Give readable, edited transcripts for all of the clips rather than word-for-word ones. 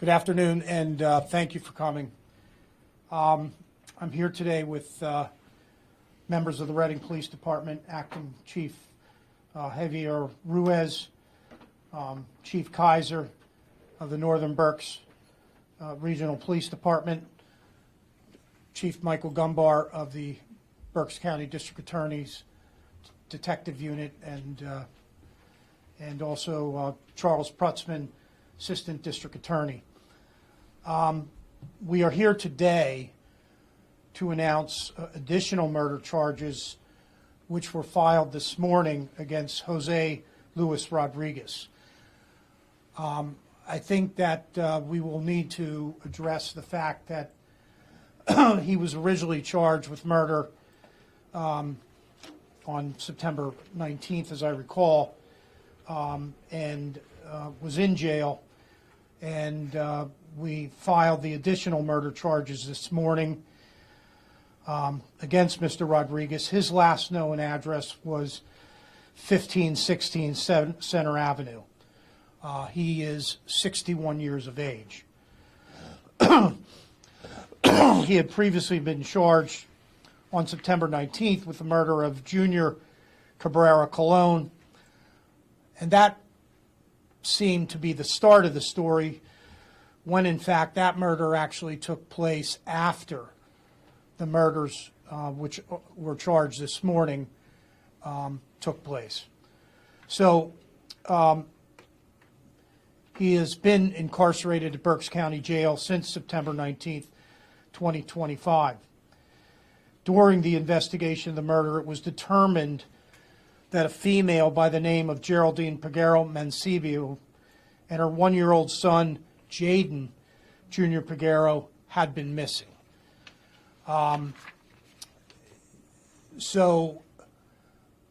Good afternoon, and thank you for coming. I'm here today with members of the Reading Police Department, Acting Chief Javier Ruiz, Chief Kaiser of the Northern Berks Regional Police Department, Chief Michael Gumbar of the Berks County District Attorney's Detective Unit, and also Charles Prutzman, Assistant District Attorney. We are here today to announce additional murder charges which were filed this morning against Jose Luis Rodriguez. I think that we will need to address the fact that he was originally charged with murder on September 19th, as I recall, and was in jail, and we filed the additional murder charges this morning against Mr. Rodriguez. His last known address was 1516 Center Avenue. He is 61 years of age. He had previously been charged on September 19th with the murder of Junior Cabrera Colon, and that seemed to be the start of the story, when in fact that murder actually took place after the murders which were charged this morning took place. So he has been incarcerated at Berks County Jail since September 19th, 2025. During the investigation of the murder, it was determined that a female by the name of Geraldine Peguero Mancebo and her one-year-old son, Jaden Junior Peguero, had been missing. So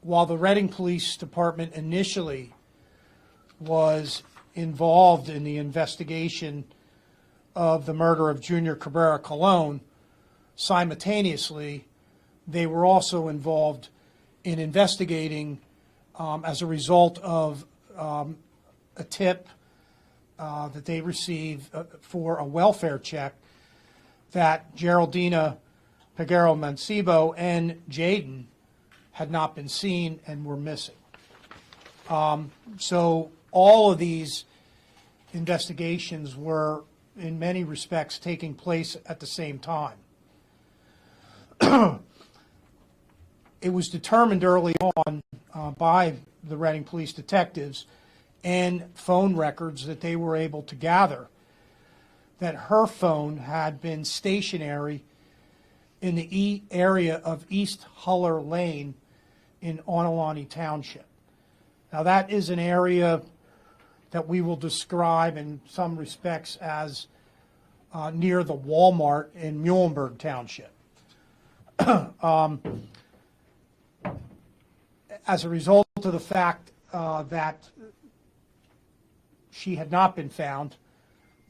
while the Reading Police Department initially was involved in the investigation of the murder of Junior Cabrera Colon, simultaneously they were also involved in investigating as a result of a tip that they received for a welfare check that Geraldina Peguero Mancebo and Jaden had not been seen and were missing. So all of these investigations were in many respects taking place at the same time. It was determined early on by the Reading Police detectives and phone records that they were able to gather that her phone had been stationary in the area of East Huller Lane in Onalani Township. Now that is an area that we will describe in some respects as near the Walmart in Muhlenberg Township. As a result of the fact that she had not been found,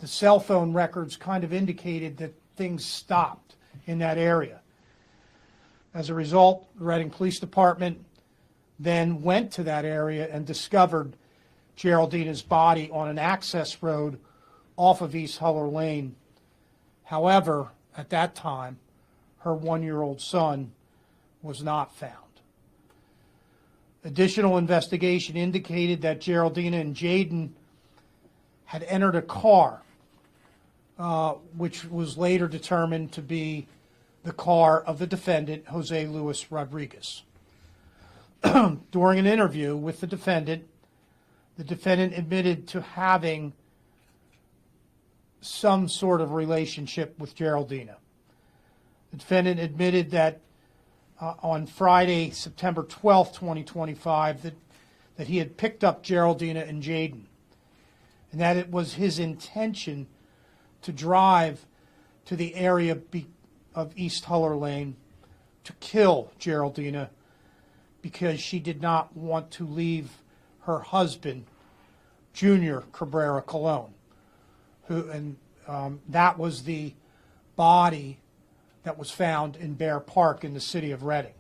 the cell phone records kind of indicated that things stopped in that area. As a result, the Reading Police Department then went to that area and discovered Geraldina's body on an access road off of East Huller Lane. However, at that time, her one-year-old son was not found. Additional investigation indicated that Geraldina and Jaden had entered a car, which was later determined to be the car of the defendant, Jose Luis Rodriguez. During an interview with the defendant admitted to having some sort of relationship with Geraldina. The defendant admitted that on Friday, September 12th, 2025, that he had picked up Geraldina and Jaden, and that it was his intention to drive to the area of East Huller Lane to kill Geraldina because she did not want to leave her husband, Junior Cabrera Colon, that was the body that was found in Bear Park in the city of Reading.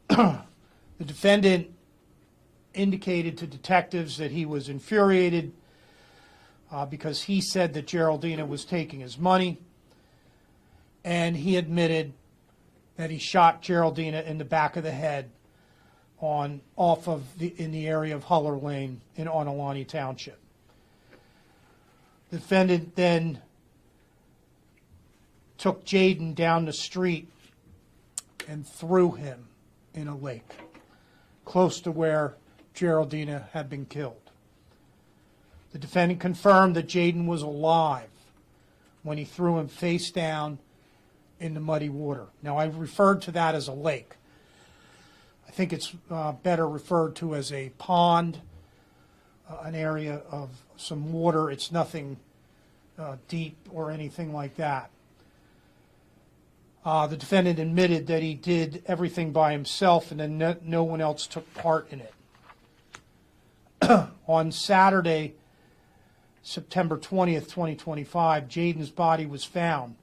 The defendant indicated to detectives that he was infuriated because he said that Geraldina was taking his money, and he admitted that he shot Geraldina in the back of the head in the area of Huller Lane in Onalani Township. The defendant then took Jaden down the street and threw him in a lake close to where Geraldina had been killed. The defendant confirmed that Jaden was alive when he threw him face down in the muddy water. Now, I referred to that as a lake. I think it's better referred to as a pond, an area of some water. It's nothing deep or anything like that. The defendant admitted that he did everything by himself and then no one else took part in it. On Saturday, September 20th, 2025, Jaden's body was found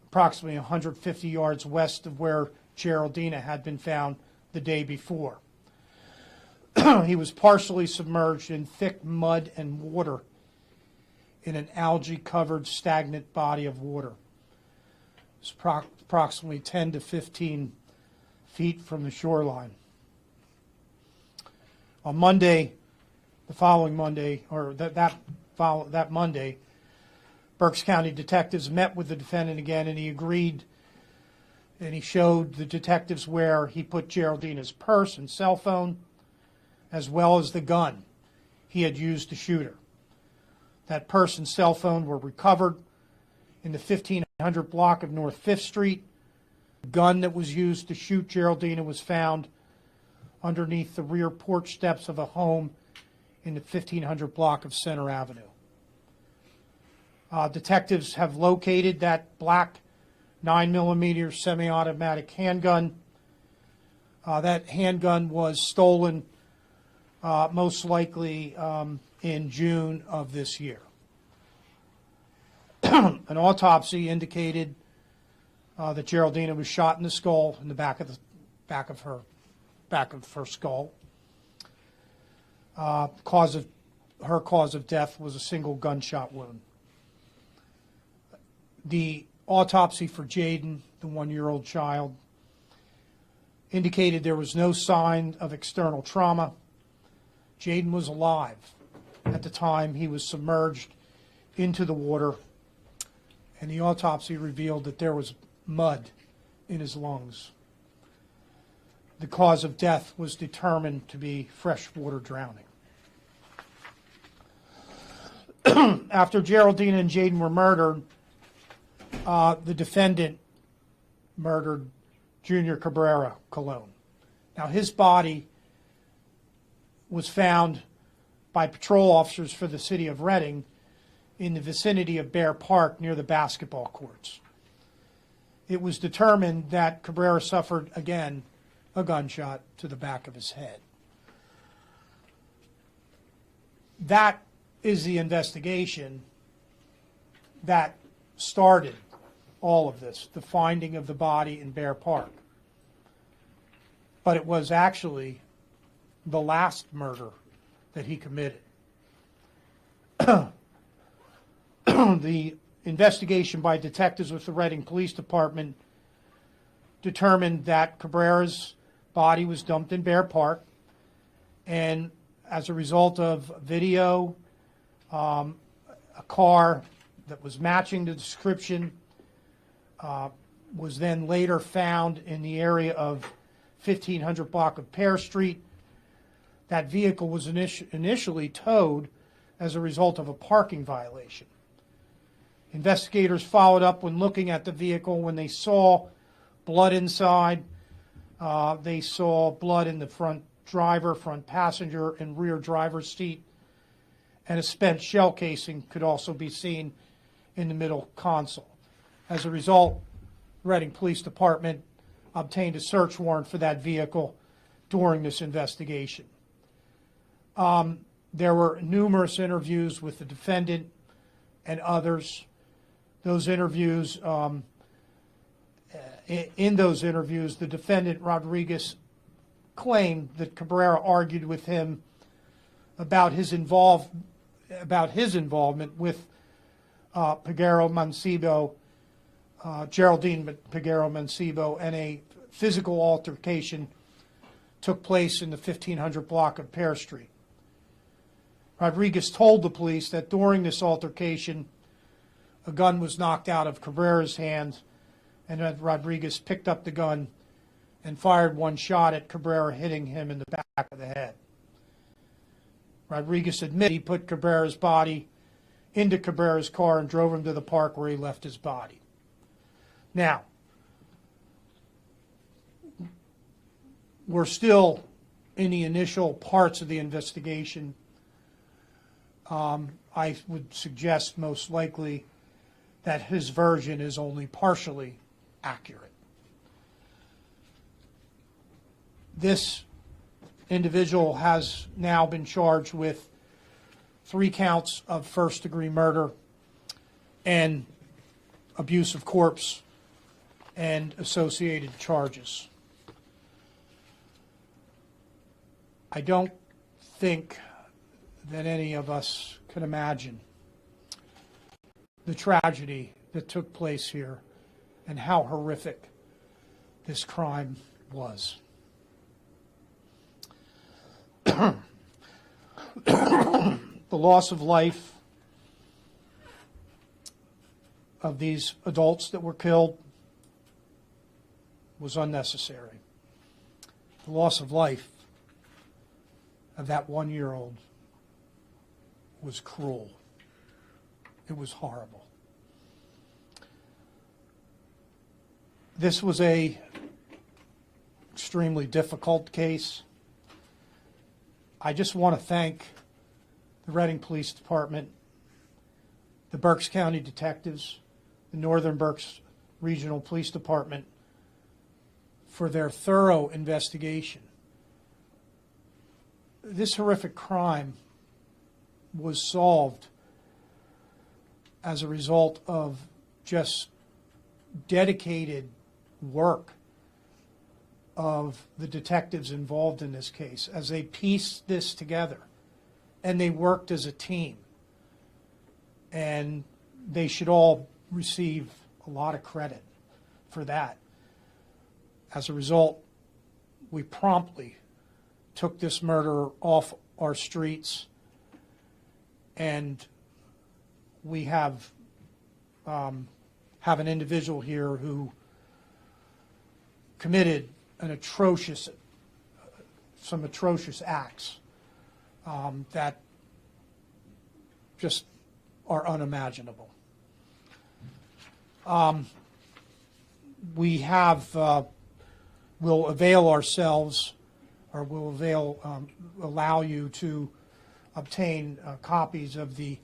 approximately 150 yards west of where Geraldina had been found the day before. He was partially submerged in thick mud and water in an algae-covered stagnant body of water. It was approximately 10 to 15 feet from the shoreline. On Monday, the following Monday, or that Monday, Berks County detectives met with the defendant again, and he agreed, and he showed the detectives where he put Geraldina's purse and cell phone, as well as the gun he had used to shoot her. That purse and cell phone were recovered in the 1500 block of North 5th Street. The gun that was used to shoot Geraldina was found underneath the rear porch steps of a home in the 1500 block of Center Avenue. Detectives have located that black 9mm semi-automatic handgun. That handgun was stolen most likely in June of this year. An autopsy indicated that Geraldina was shot in the skull, in the back of her skull. Her cause of death was a single gunshot wound. The autopsy for Jaden, the 1-year-old child, indicated there was no sign of external trauma. Jaden was alive at the time he was submerged into the water, and the autopsy revealed that there was mud in his lungs. The cause of death was determined to be freshwater drowning. After Geraldina and Jaden were murdered, the defendant murdered Junior Cabrera Colon. Now, his body was found by patrol officers for the city of Reading in the vicinity of Bear Park near the basketball courts. It was determined that Cabrera suffered, again, a gunshot to the back of his head. That is the investigation that started all of this, the finding of the body in Bear Park. But it was actually the last murder that he committed. The investigation by detectives with the Reading Police Department determined that Cabrera's body was dumped in Bear Park, and as a result of video, a car that was matching the description was then later found in the area of 1500 block of Pear Street. That vehicle was initially towed as a result of a parking violation. Investigators followed up when looking at the vehicle. When they saw blood inside, they saw blood in the front driver, front passenger, and rear driver's seat, and a spent shell casing could also be seen in the middle console. As a result, the Reading Police Department obtained a search warrant for that vehicle during this investigation. There were numerous interviews with the defendant and others. Those interviews, in those interviews, the defendant, Rodriguez, claimed that Cabrera argued with him about his about his involvement with Peguero Mancebo, Geraldine Peguero Mancebo, and a physical altercation took place in the 1500 block of Pear Street. Rodriguez told the police that during this altercation, a gun was knocked out of Cabrera's hand, and that Rodriguez picked up the gun and fired one shot at Cabrera, hitting him in the back of the head. Rodriguez admitted he put Cabrera's body into Cabrera's car and drove him to the park where he left his body. Now, we're still in the initial parts of the investigation. I would suggest most likely that his version is only partially accurate. This individual has now been charged with 3 counts of first-degree murder and abuse of corpse and associated charges. I don't think that any of us can imagine the tragedy that took place here and how horrific this crime was. The loss of life of these adults that were killed was unnecessary. The loss of life of that 1-year-old was cruel. It was horrible. This was a extremely difficult case. I just want to thank the Reading Police Department, the Berks County Detectives, the Northern Berks Regional Police Department for their thorough investigation. This horrific crime was solved as a result of just dedicated work of the detectives involved in this case as they pieced this together, and they worked as a team, and they should all receive a lot of credit for that. As a result, we promptly took this murderer off our streets, and we have an individual here who committed some atrocious acts that just are unimaginable. We will avail ourselves, or will allow you to obtain copies of the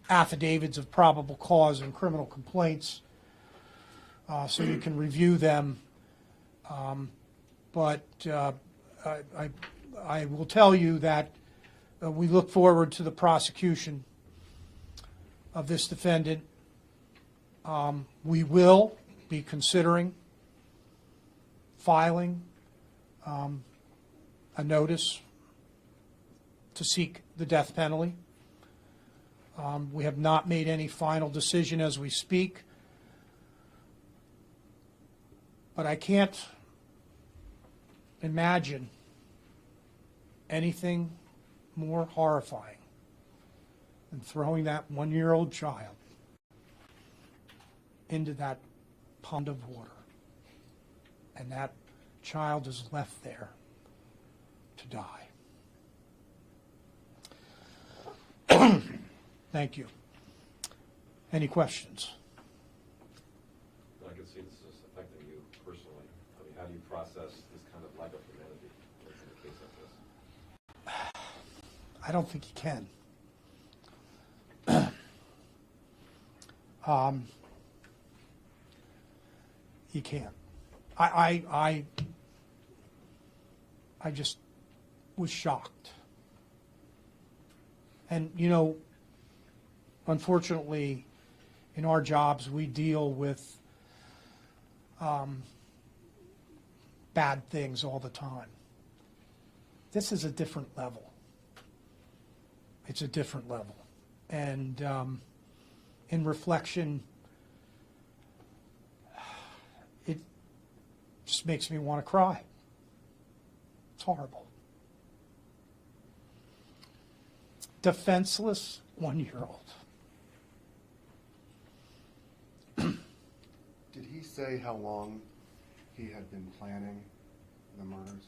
affidavits of probable cause and criminal complaints, so you can review them. But I will tell you that we look forward to the prosecution of this defendant. We will be considering filing a notice to seek the death penalty. We have not made any final decision as we speak, but I can't imagine anything more horrifying than throwing that 1-year-old child into that pond of water, and that child is left there to die. Thank you. Any questions? I can see this is affecting you personally. I mean, how do you process this kind of lack of humanity in a case like this? I don't think you can. You can't. I just was shocked. And, you know, unfortunately, in our jobs, we deal with bad things all the time. This is a different level. It's a different level. And in reflection, it just makes me want to cry. It's horrible. Defenseless 1-year-old. Did he say how long he had been planning the murders?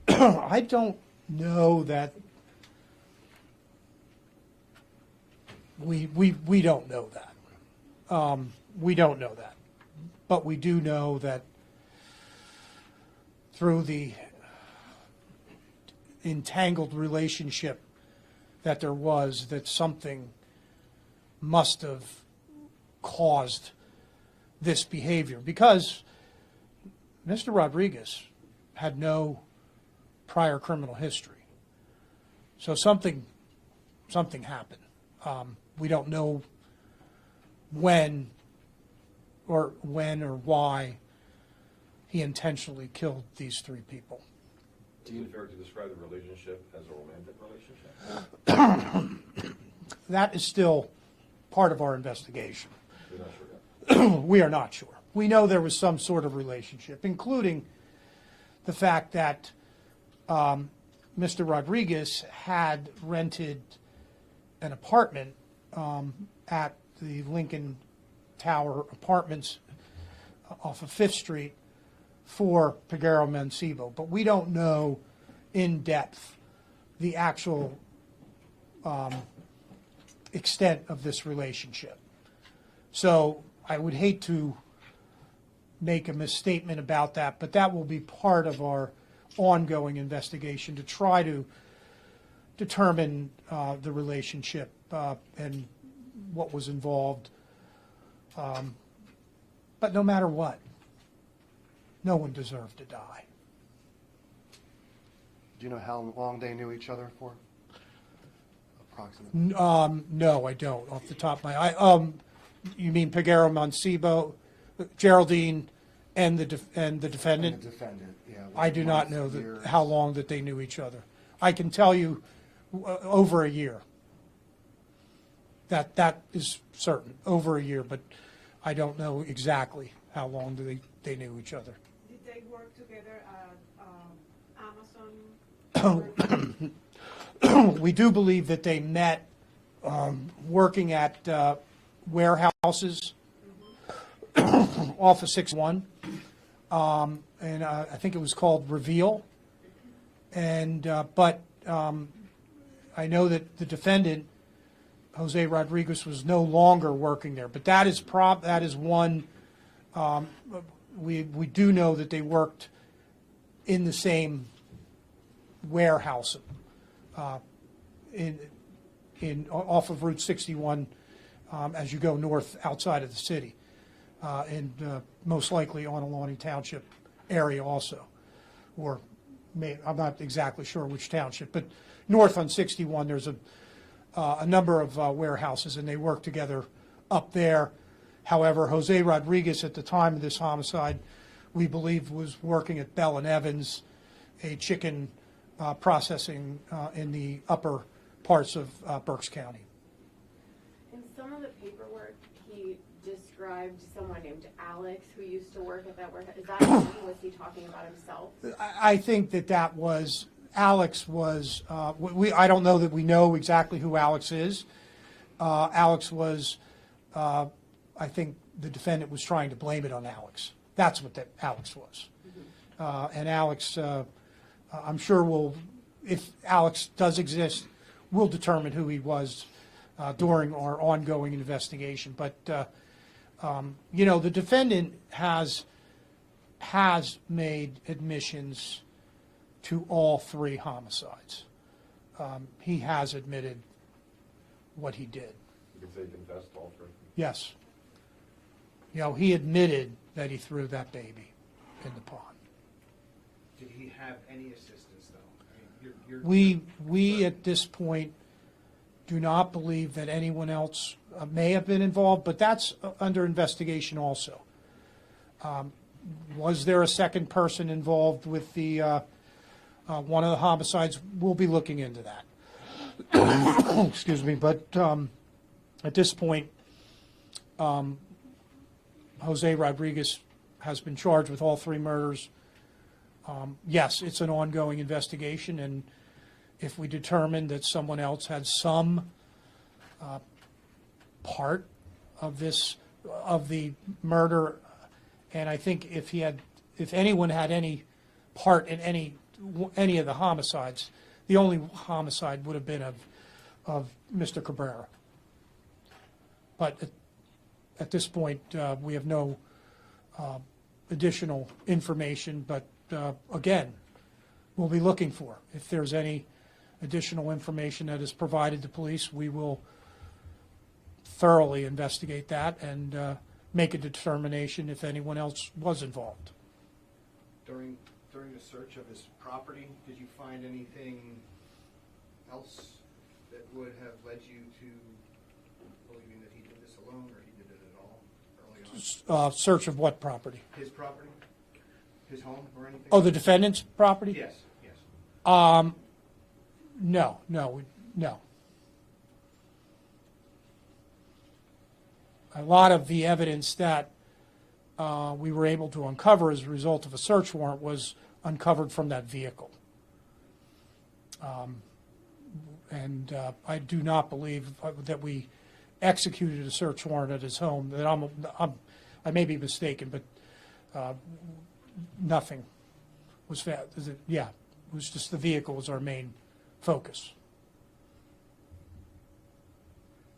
I don't know that. We don't know that. We don't know that. But we do know that through the entangled relationship that there was, that something must have caused this behavior, because Mr. Rodriguez had no prior criminal history. So something happened. We don't know when or why he intentionally killed these 3 people. Is it fair to describe the relationship as a romantic relationship? That is still part of our investigation. You're not sure yet? We are not sure. We know there was some sort of relationship, including the fact that Mr. Rodriguez had rented an apartment at the Lincoln Tower Apartments off of 5th Street for Peguero Mancebo. But we don't know in depth the actual extent of this relationship. So I would hate to make a misstatement about that, but that will be part of our ongoing investigation to try to determine the relationship and what was involved. But no matter what, no one deserved to die. Do you know how long they knew each other for? Approximately. No, I don't, off the top of my eye. You mean Peguero Mancebo, Geraldine, and the defendant? And the defendant, yeah. I do not know how long that they knew each other. I can tell you over a year. That is certain, over a year, but I don't know exactly how long they knew each other. Did they work together at Amazon? We do believe that they met working at warehouses off of 6-1, and I think it was called Reveal. And but I know that the defendant, Jose Rodriguez, was no longer working there. But that is one. We do know that they worked in the same warehouse in off of Route 61 as you go north outside of the city, and most likely on Alani Township area also, or I'm not exactly sure which township, but north on 61 there's a number of warehouses, and they work together up there. However, Jose Rodriguez at the time of this homicide, we believe, was working at Bell and Evans, a chicken processing in the upper parts of Berks County. In some of the paperwork, he described someone named Alex who used to work at that warehouse. Is that him? Was he talking about himself? I think that was, Alex was, I don't know that we know exactly who Alex is. Alex was, I think the defendant was trying to blame it on Alex. That's what that Alex was. And Alex, I'm sure if Alex does exist, we'll determine who he was during our ongoing investigation. But, the defendant has made admissions to all 3 homicides. He has admitted what he did. You can say he confessed to all 3? Yes. He admitted that he threw that baby in the pond. Did he have any assistance, though? I mean, We at this point do not believe that anyone else may have been involved, but that's under investigation also. Was there a second person involved with the one of the homicides? We'll be looking into that. Excuse me, but at this point, Jose Rodriguez has been charged with all 3 murders. Yes, it's an ongoing investigation, and if we determine that someone else had some part of the murder, and I think if anyone had any part in any of the homicides, the only homicide would have been of Mr. Cabrera. But at this point, we have no additional information, but again, we'll be looking for. If there's any additional information that is provided to police, we will thoroughly investigate that and make a determination if anyone else was involved. During the search of his property, did you find anything else that would have led you to believing that he did this alone, or he did it at all early on? Search of what property? His property? His home or anything? Oh, the defendant's property? Yes, yes. No. A lot of the evidence that we were able to uncover as a result of a search warrant was uncovered from that vehicle. And I do not believe that we executed a search warrant at his home. That I may be mistaken, but nothing was found. Yeah, it was just the vehicle was our main focus.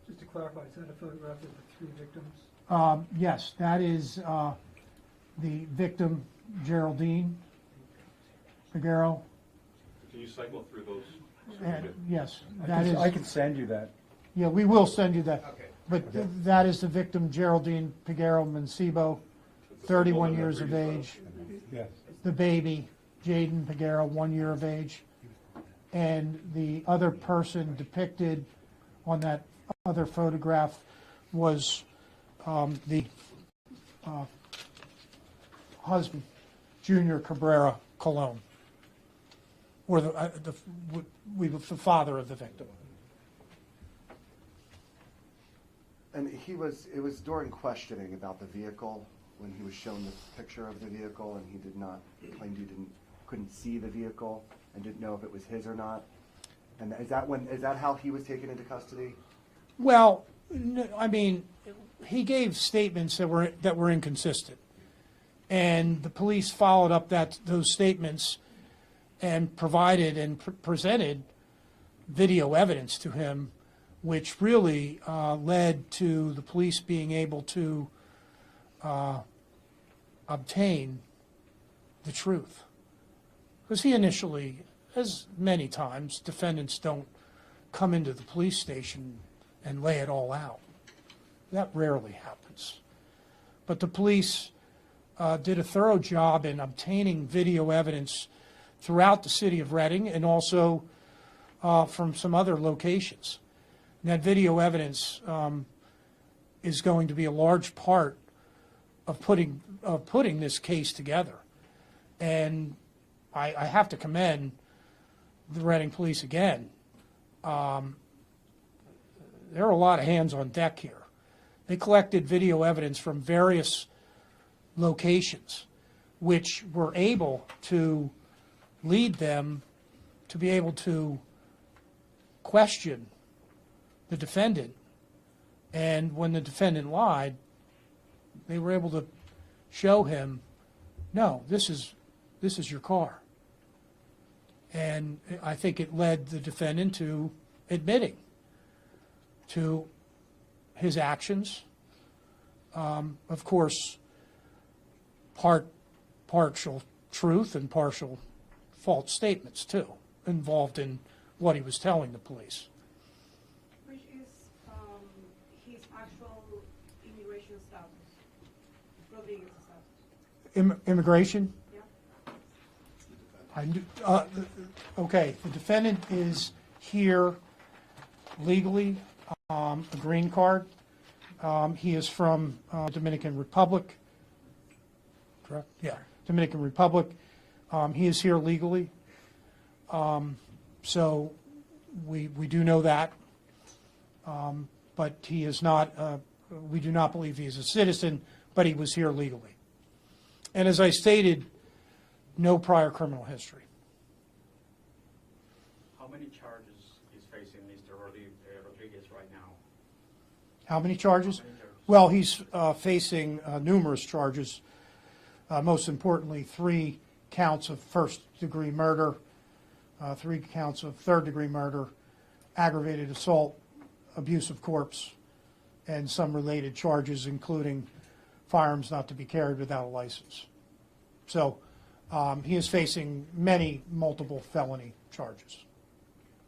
Just to clarify, is that a photograph of the 3 victims? Yes, that is the victim, Geraldine Figueroa. Can you cycle through those? Yes, that is. I can send you that. Yeah, we will send you that. Okay. But that is the victim, Geraldine Figueroa Mancebo, 31 years of age. Yes. The baby, Jaden Figueroa, 1 year of age. And the other person depicted on that other photograph was the husband, Junior Cabrera Colon, or the father of the victim. And it was during questioning about the vehicle, when he was shown the picture of the vehicle, and he claimed he couldn't see the vehicle and didn't know if it was his or not. And is that how he was taken into custody? Well, I mean, he gave statements that were inconsistent, and the police followed up those statements and provided and presented video evidence to him, which really led to the police being able to obtain the truth. Because he initially, as many times, defendants don't come into the police station and lay it all out. That rarely happens. But the police did a thorough job in obtaining video evidence throughout the city of Reading and also from some other locations. And that video evidence is going to be a large part of putting this case together. And I have to commend the Reading Police again. There are a lot of hands on deck here. They collected video evidence from various locations, which were able to lead them to be able to question the defendant. And when the defendant lied, they were able to show him, no, this is your car. And I think it led the defendant to admitting to his actions. Of course, partial truth and partial false statements, too, involved in what he was telling the police. Which is his actual immigration status, Rodriguez's status. Immigration? Yeah. Okay, the defendant is here legally, a green card. He is from Dominican Republic, correct? Yeah, Dominican Republic. He is here legally. So We do know that, but he is not, we do not believe he is a citizen, but he was here legally. And as I stated, no prior criminal history. How many charges is facing Mr. Rodriguez right now? How many charges? How many charges? Well, he's facing numerous charges, most importantly, 3 counts of first-degree murder, 3 counts of third-degree murder, aggravated assault, abuse of corpse, and some related charges, including firearms not to be carried without a license. So he is facing multiple felony charges.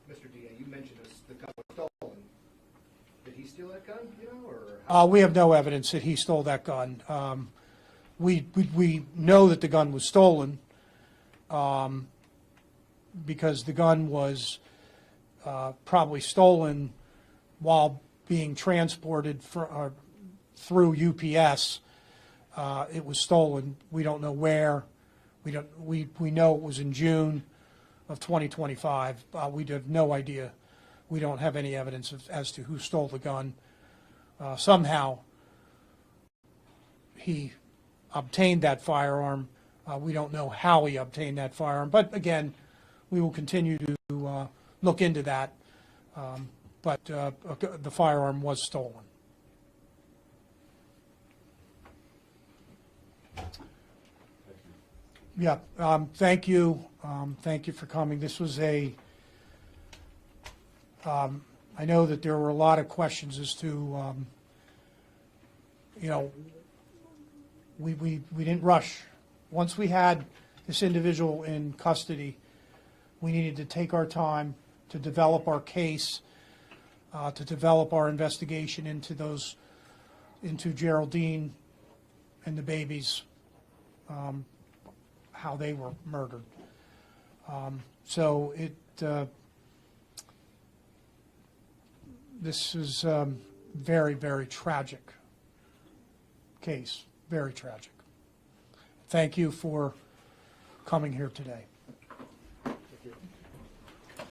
Mr. DA, you mentioned the gun was stolen. Did he steal that gun, you know, or? How? We have no evidence that he stole that gun. We know that the gun was stolen because the gun was probably stolen while being transported through UPS. It was stolen. We don't know where. We know it was in June of 2025. We have no idea. We don't have any evidence as to who stole the gun. Somehow he obtained that firearm. We don't know how he obtained that firearm. But again, we will continue to look into that. But the firearm was stolen. Yeah, thank you. Thank you for coming. This was I know that there were a lot of questions as to, we didn't rush. Once we had this individual in custody, we needed to take our time to develop our case, to develop our investigation into Geraldine and the babies, how they were murdered. So this is very, very tragic case, very tragic. Thank you for coming here today.